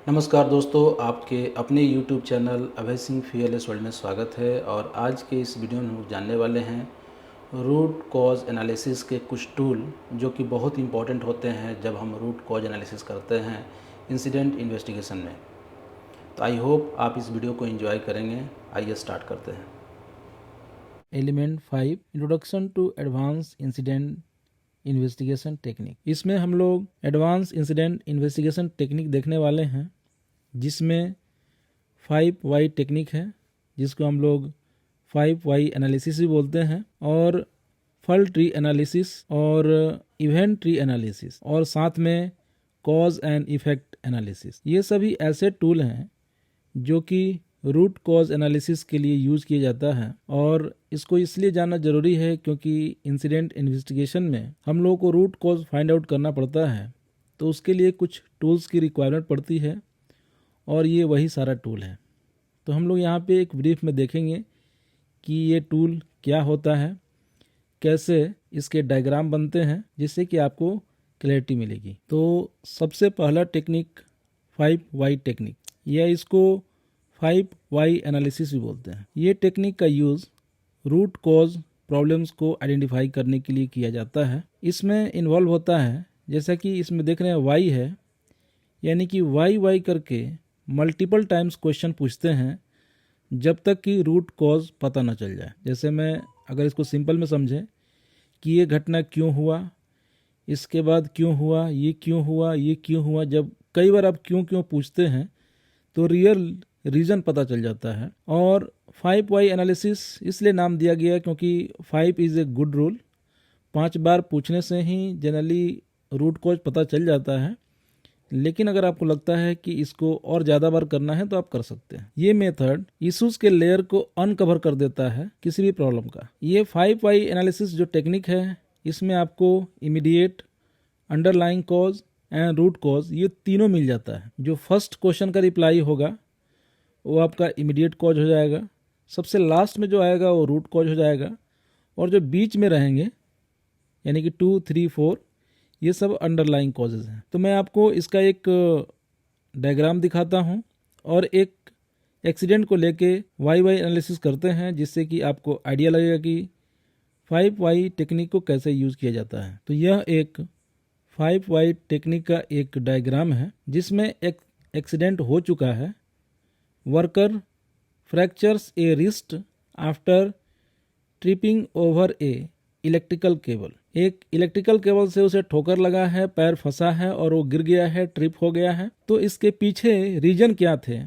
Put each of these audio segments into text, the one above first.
नमस्कार दोस्तों, आपके अपने YouTube channel Abhay Singh फीएलएस world में स्वागत है। और आज के इस वीडियो में हम जानने वाले हैं रूट कॉज एनालिसिस के कुछ टूल जो कि बहुत इंपॉर्टेंट होते हैं जब हम रूट कॉज एनालिसिस करते हैं इंसिडेंट इन्वेस्टिगेशन में। तो आई होप आप इस वीडियो को एंजॉय करेंगे। आइए स्टार्ट करते हैं। Element 5 introduction to advance incident investigation technique. इसमें हम लोग एडवांस इंसिडेंट इन्वेस्टिगेशन टेक्निक देखने वाले हैं, जिसमें 5 वाई टेक्निक है, जिसको हम लोग 5 वाई एनालिसिस भी बोलते हैं, और फॉल्ट ट्री एनालिसिस और इवेंट ट्री एनालिसिस, और साथ में कॉज एंड इफेक्ट एनालिसिस। ये सभी ऐसे टूल हैं जो कि रूट कॉज एनालिसिस के लिए यूज़ किया जाता है। और इसको इसलिए जानना ज़रूरी है क्योंकि इंसिडेंट इन्वेस्टिगेशन में हम लोगों को रूट कॉज फाइंड आउट करना पड़ता है, तो उसके लिए कुछ टूल्स की रिक्वायरमेंट पड़ती है, और ये वही सारा टूल है। तो हम लोग यहाँ पे एक ब्रीफ में देखेंगे कि ये टूल क्या होता है, कैसे इसके डायग्राम बनते हैं, जिससे कि आपको क्लैरिटी मिलेगी। तो सबसे पहला टेक्निक 5 वाई टेक्निक, या इसको 5 वाई एनालिसिस भी बोलते हैं। ये टेक्निक का यूज़ रूट कॉज प्रॉब्लम्स को आइडेंटिफाई करने के लिए किया जाता है। इसमें इन्वॉल्व होता है, जैसा कि इसमें देख रहे हैं वाई है, यानी कि वाई करके मल्टीपल टाइम्स क्वेश्चन पूछते हैं जब तक कि रूट कॉज पता न चल जाए। जैसे मैं अगर इसको सिंपल में समझें कि ये घटना क्यों हुआ, इसके बाद क्यों हुआ, ये क्यों हुआ, ये क्यों हुआ, जब कई बार आप क्यों पूछते हैं तो रियल रीज़न पता चल जाता है। और 5 वाई एनालिसिस इसलिए नाम दिया गया क्योंकि 5 इज़ ए गुड रूल। 5 बार पूछने से ही जनरली रूट कॉज पता चल जाता है, लेकिन अगर आपको लगता है कि इसको और ज़्यादा बार करना है तो आप कर सकते हैं। ये मेथड इश्यूज के लेयर को अनकवर कर देता है किसी भी प्रॉब्लम का। ये 5 वाई एनालिसिस जो टेक्निक है, इसमें आपको immediate, underlying cause and root cause, ये तीनों मिल जाता है। जो फर्स्ट क्वेश्चन का रिप्लाई होगा वो आपका इमीडिएट कॉज हो जाएगा, सबसे लास्ट में जो आएगा वो रूट कॉज हो जाएगा, और जो बीच में रहेंगे यानी कि 2, 3, 4, ये सब अंडरलाइंग कॉजेज़ हैं। तो मैं आपको इसका एक डायग्राम दिखाता हूँ और एक एक्सीडेंट को लेके वाई एनालिसिस करते हैं, जिससे कि आपको आइडिया लगेगा कि 5 वाई टेक्निक को कैसे यूज़ किया जाता है। तो यह एक 5 वाई टेक्निक का एक डायग्राम है, जिसमें एक एक्सीडेंट हो चुका है। वर्कर फ्रैक्चर्स ए रिस्ट आफ्टर ट्रिपिंग ओवर ए इलेक्ट्रिकल केबल। एक इलेक्ट्रिकल केबल से उसे ठोकर लगा है, पैर फंसा है और वो गिर गया है, ट्रिप हो गया है। तो इसके पीछे रीजन क्या थे,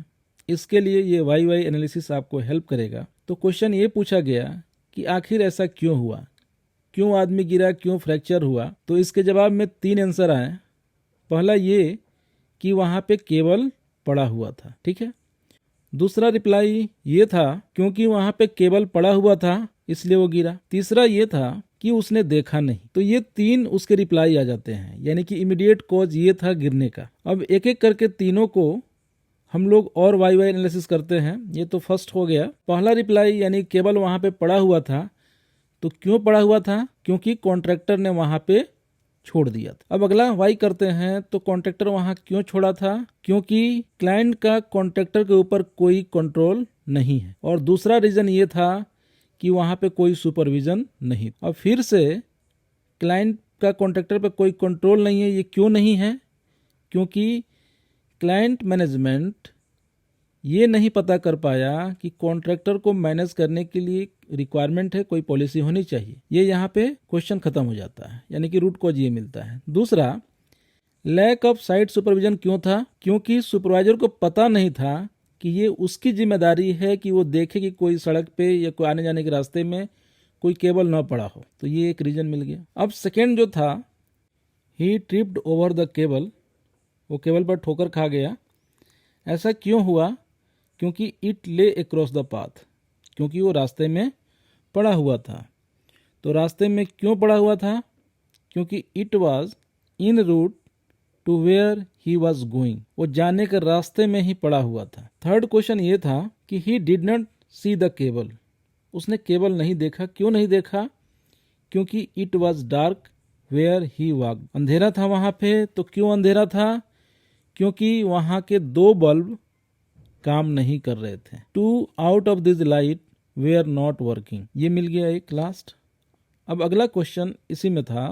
इसके लिए ये वाई एनालिसिस आपको हेल्प करेगा। तो क्वेश्चन ये पूछा गया कि आखिर ऐसा क्यों हुआ, क्यों आदमी गिरा, क्यों फ्रैक्चर हुआ। तो इसके जवाब में 3 आंसर आए। पहला ये कि वहाँ पे केबल पड़ा हुआ था, ठीक है। दूसरा रिप्लाई ये था क्योंकि वहाँ पे केबल पड़ा हुआ था इसलिए वो गिरा। तीसरा ये था कि उसने देखा नहीं। तो ये 3 उसके रिप्लाई आ जाते हैं, यानी कि इमीडिएट कॉज ये था गिरने का। अब एक एक करके तीनों को हम लोग और वाई एनालिसिस करते हैं। ये तो फर्स्ट हो गया। पहला रिप्लाई यानी केबल वहाँ पे पड़ा हुआ था, तो क्यों पड़ा हुआ था, क्योंकि कॉन्ट्रैक्टर ने वहाँ पे छोड़ दिया था। अब अगला वाई करते हैं, तो कॉन्ट्रैक्टर वहाँ क्यों छोड़ा था, क्योंकि क्लाइंट का कॉन्ट्रैक्टर के ऊपर कोई कंट्रोल नहीं है। और दूसरा रीजन ये था कि वहाँ पे कोई सुपरविजन नहीं। और फिर से क्लाइंट का कॉन्ट्रैक्टर पे कोई कंट्रोल नहीं है। ये क्यों नहीं है, क्योंकि क्लाइंट मैनेजमेंट ये नहीं पता कर पाया कि कॉन्ट्रैक्टर को मैनेज करने के लिए रिक्वायरमेंट है, कोई पॉलिसी होनी चाहिए। ये यहाँ पे क्वेश्चन खत्म हो जाता है, यानी कि रूट कॉज ये मिलता है। दूसरा, लैक ऑफ साइट सुपरविजन क्यों था, क्योंकि सुपरवाइजर को पता नहीं था कि ये उसकी जिम्मेदारी है कि वो देखे कि कोई सड़क पे या कोई आने जाने के रास्ते में कोई केबल ना पड़ा हो। तो ये एक रीजन मिल गया। अब सेकेंड जो था, ही ट्रिप्ड ओवर द केबल, वो केबल पर ठोकर खा गया। ऐसा क्यों हुआ, क्योंकि इट ले अक्रॉस द पाथ, क्योंकि वो रास्ते में पड़ा हुआ था। तो रास्ते में क्यों पड़ा हुआ था, क्योंकि it was in route to where he was going, वो जाने के रास्ते में ही पड़ा हुआ था। थर्ड क्वेश्चन ये था कि he did not see the cable, उसने केबल नहीं देखा। क्यों नहीं देखा, क्योंकि it was dark where he walk, अंधेरा था वहां पे। तो क्यों अंधेरा था, क्योंकि वहाँ के 2 बल्ब काम नहीं कर रहे थे। 2 out of this light were not working. ये मिल गया एक लास्ट। अब अगला क्वेश्चन इसी में था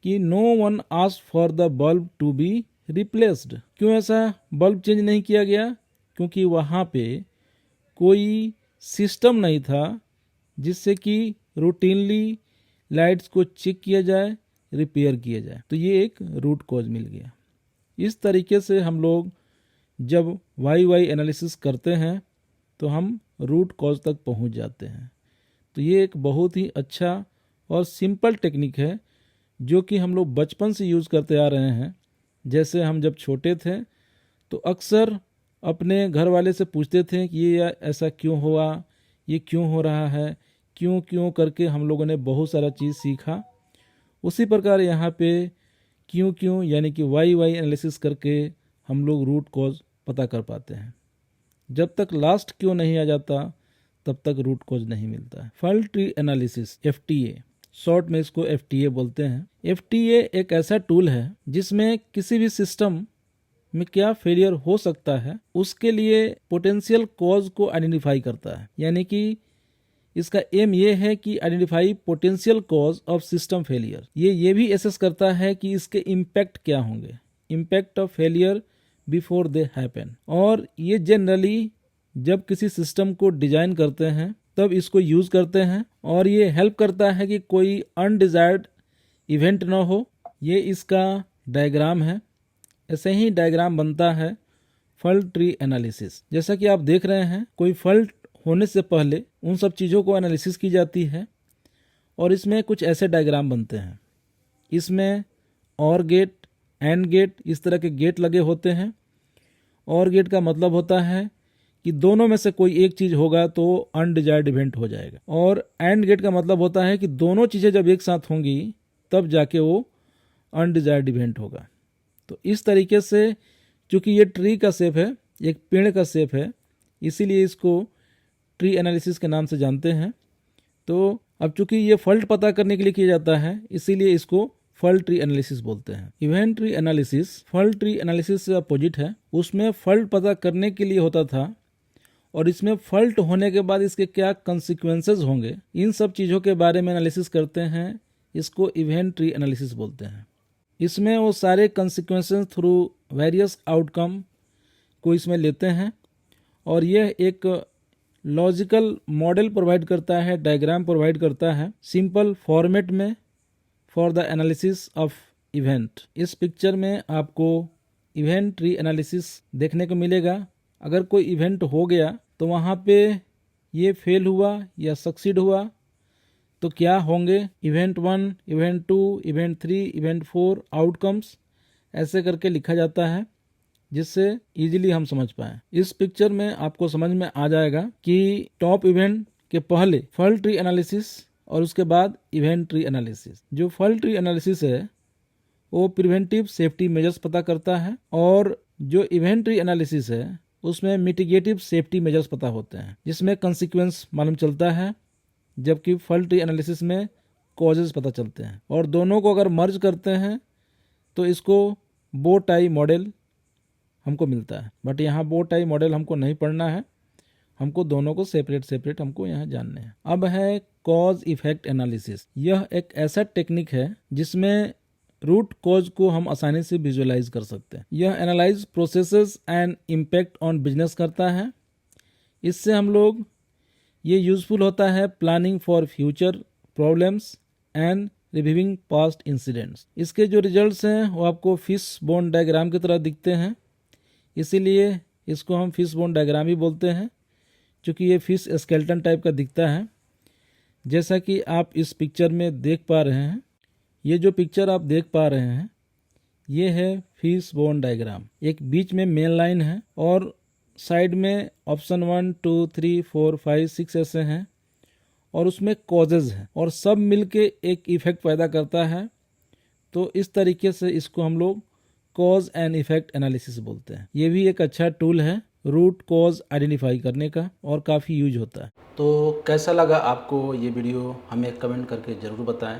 कि no one asked for the bulb to be replaced. क्यों ऐसा बल्ब चेंज नहीं किया गया? क्योंकि वहाँ पे कोई सिस्टम नहीं था जिससे कि रूटीनली लाइट्स को चेक किया जाए, रिपेयर किया जाए। तो ये एक रूट कॉज मिल गया। इस तरीके से हम लोग जब वाई एनालिसिस करते हैं तो हम रूट कॉज तक पहुंच जाते हैं। तो ये एक बहुत ही अच्छा और सिंपल टेक्निक है जो कि हम लोग बचपन से यूज़ करते आ रहे हैं। जैसे हम जब छोटे थे तो अक्सर अपने घर वाले से पूछते थे कि ये ऐसा क्यों हुआ, ये क्यों हो रहा है, क्यों क्यों करके हम लोगों ने बहुत सारा चीज़ सीखा। उसी प्रकार यहाँ पे क्यों क्यों यानी कि वाई एनालिसिस करके हम लोग रूट कॉज पता कर पाते हैं। जब तक लास्ट क्यों नहीं आ जाता तब तक रूट कॉज नहीं मिलता है। Fault tree analysis FTA, short में इसको FTA बोलते हैं। FTA एक ऐसा टूल है जिसमें किसी भी सिस्टम में क्या फेलियर हो सकता है उसके लिए पोटेंशियल कॉज को आइडेंटिफाई करता है। यानी कि इसका एम ये है कि identify potential cause of system failure. ये भी एसेस करता है कि इसके इम्पैक्ट क्या होंगे, impact of failure before they happen. और ये जनरली जब किसी सिस्टम को डिजाइन करते हैं तब इसको यूज करते हैं और ये हेल्प करता है कि कोई अनडिजायर्ड इवेंट ना हो। ये इसका डायग्राम है। ऐसे ही डायग्राम बनता है फॉल्ट ट्री एनालिसिस। जैसा कि आप देख रहे हैं कोई फॉल्ट होने से पहले उन सब चीज़ों को एनालिसिस की जाती है और इसमें कुछ ऐसे डायग्राम बनते हैं। इसमें और गेट, एंड गेट, इस तरह के गेट लगे होते हैं। और गेट का मतलब होता है कि दोनों में से कोई एक चीज़ होगा तो अनडिजायर्ड इवेंट हो जाएगा। और एंड गेट का मतलब होता है कि दोनों चीज़ें जब एक साथ होंगी तब जाके वो अनडिजायर्ड इवेंट होगा। तो इस तरीके से चूँकि ये ट्री का शेप है, एक पेड़ का शेप है, इसीलिए इसको ट्री एनालिसिस के नाम से जानते हैं। तो अब चूंकि ये फॉल्ट पता करने के लिए किया जाता है इसीलिए इसको फॉल्ट ट्री एनालिसिस बोलते हैं। Event tree analysis fault tree analysis से अपोजिट है। उसमें फॉल्ट पता करने के लिए होता था और इसमें फॉल्ट होने के बाद इसके क्या कंसिक्वेंसेस होंगे, इन सब चीज़ों के बारे में एनालिसिस करते हैं। इसको इवेंट ट्री एनालिसिस बोलते हैं। इसमें वो सारे कंसिक्वेंसेस थ्रू वेरियस आउटकम को इसमें लेते हैं और यह एक लॉजिकल मॉडल प्रोवाइड करता है, डायग्राम प्रोवाइड करता है सिंपल फॉर्मेट में for the analysis of event. इस पिक्चर में आपको इवेंट ट्री एनालिसिस देखने को मिलेगा। अगर कोई इवेंट हो गया तो वहाँ पे ये फेल हुआ या सक्सीड हुआ तो क्या होंगे, event 1, event 2, event 3, event 4 outcomes ऐसे करके लिखा जाता है जिससे इजीली हम समझ पाएं। इस पिक्चर में आपको समझ में आ जाएगा कि टॉप इवेंट के पहले फॉल्ट ट्री एनालिसिस और उसके बाद इवेंट ट्री एनालिसिस। जो फॉल्ट ट्री एनालिसिस है वो प्रिवेंटिव सेफ्टी मेजर्स पता करता है और जो इवेंट ट्री एनालिसिस है उसमें मिटिगेटिव सेफ्टी मेजर्स पता होते हैं जिसमें कंसिक्वेंस मालूम चलता है, जबकि फॉल्ट ट्री एनालिसिस में कॉजेज पता चलते हैं। और दोनों को अगर मर्ज करते हैं तो इसको बो टाई मॉडल हमको मिलता है। बट यहाँ बो टाई मॉडल हमको नहीं पढ़ना है, हमको दोनों को सेपरेट हमको यहाँ जानने हैं। अब है कॉज इफेक्ट एनालिसिस। यह एक ऐसा टेक्निक है जिसमें रूट कॉज को हम आसानी से विजुअलाइज कर सकते हैं। यह analyse processes and impact on business करता है। इससे हम लोग ये यूजफुल होता है planning for future problems and reviewing past incidents. इसके जो रिजल्ट्स हैं वो आपको फिश बोन डायग्राम की तरह दिखते हैं, इसीलिए इसको हम फिश बोन डायग्राम ही बोलते हैं क्योंकि ये फिश स्केलेटन टाइप का दिखता है। जैसा कि आप इस पिक्चर में देख पा रहे हैं, ये जो पिक्चर आप देख पा रहे हैं ये है फिश बोन डायग्राम। एक बीच में मेन लाइन है और साइड में ऑप्शन 1, 2, 3, 4, 5, 6 ऐसे हैं और उसमें कॉजेज हैं और सब मिलके एक इफेक्ट पैदा करता है। तो इस तरीके से इसको हम लोग कॉज एंड इफेक्ट एनालिसिस बोलते हैं। ये भी एक अच्छा टूल है रूट कॉज आइडेंटिफाई करने का और काफ़ी यूज होता है। तो कैसा लगा आपको ये वीडियो, हमें कमेंट करके ज़रूर बताएं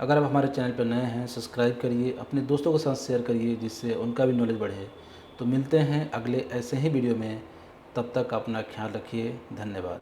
अगर आप हमारे चैनल पर नए हैं सब्सक्राइब करिए, अपने दोस्तों के साथ शेयर करिए जिससे उनका भी नॉलेज बढ़े। तो मिलते हैं अगले ऐसे ही वीडियो में, तब तक अपना ख्याल रखिए। धन्यवाद।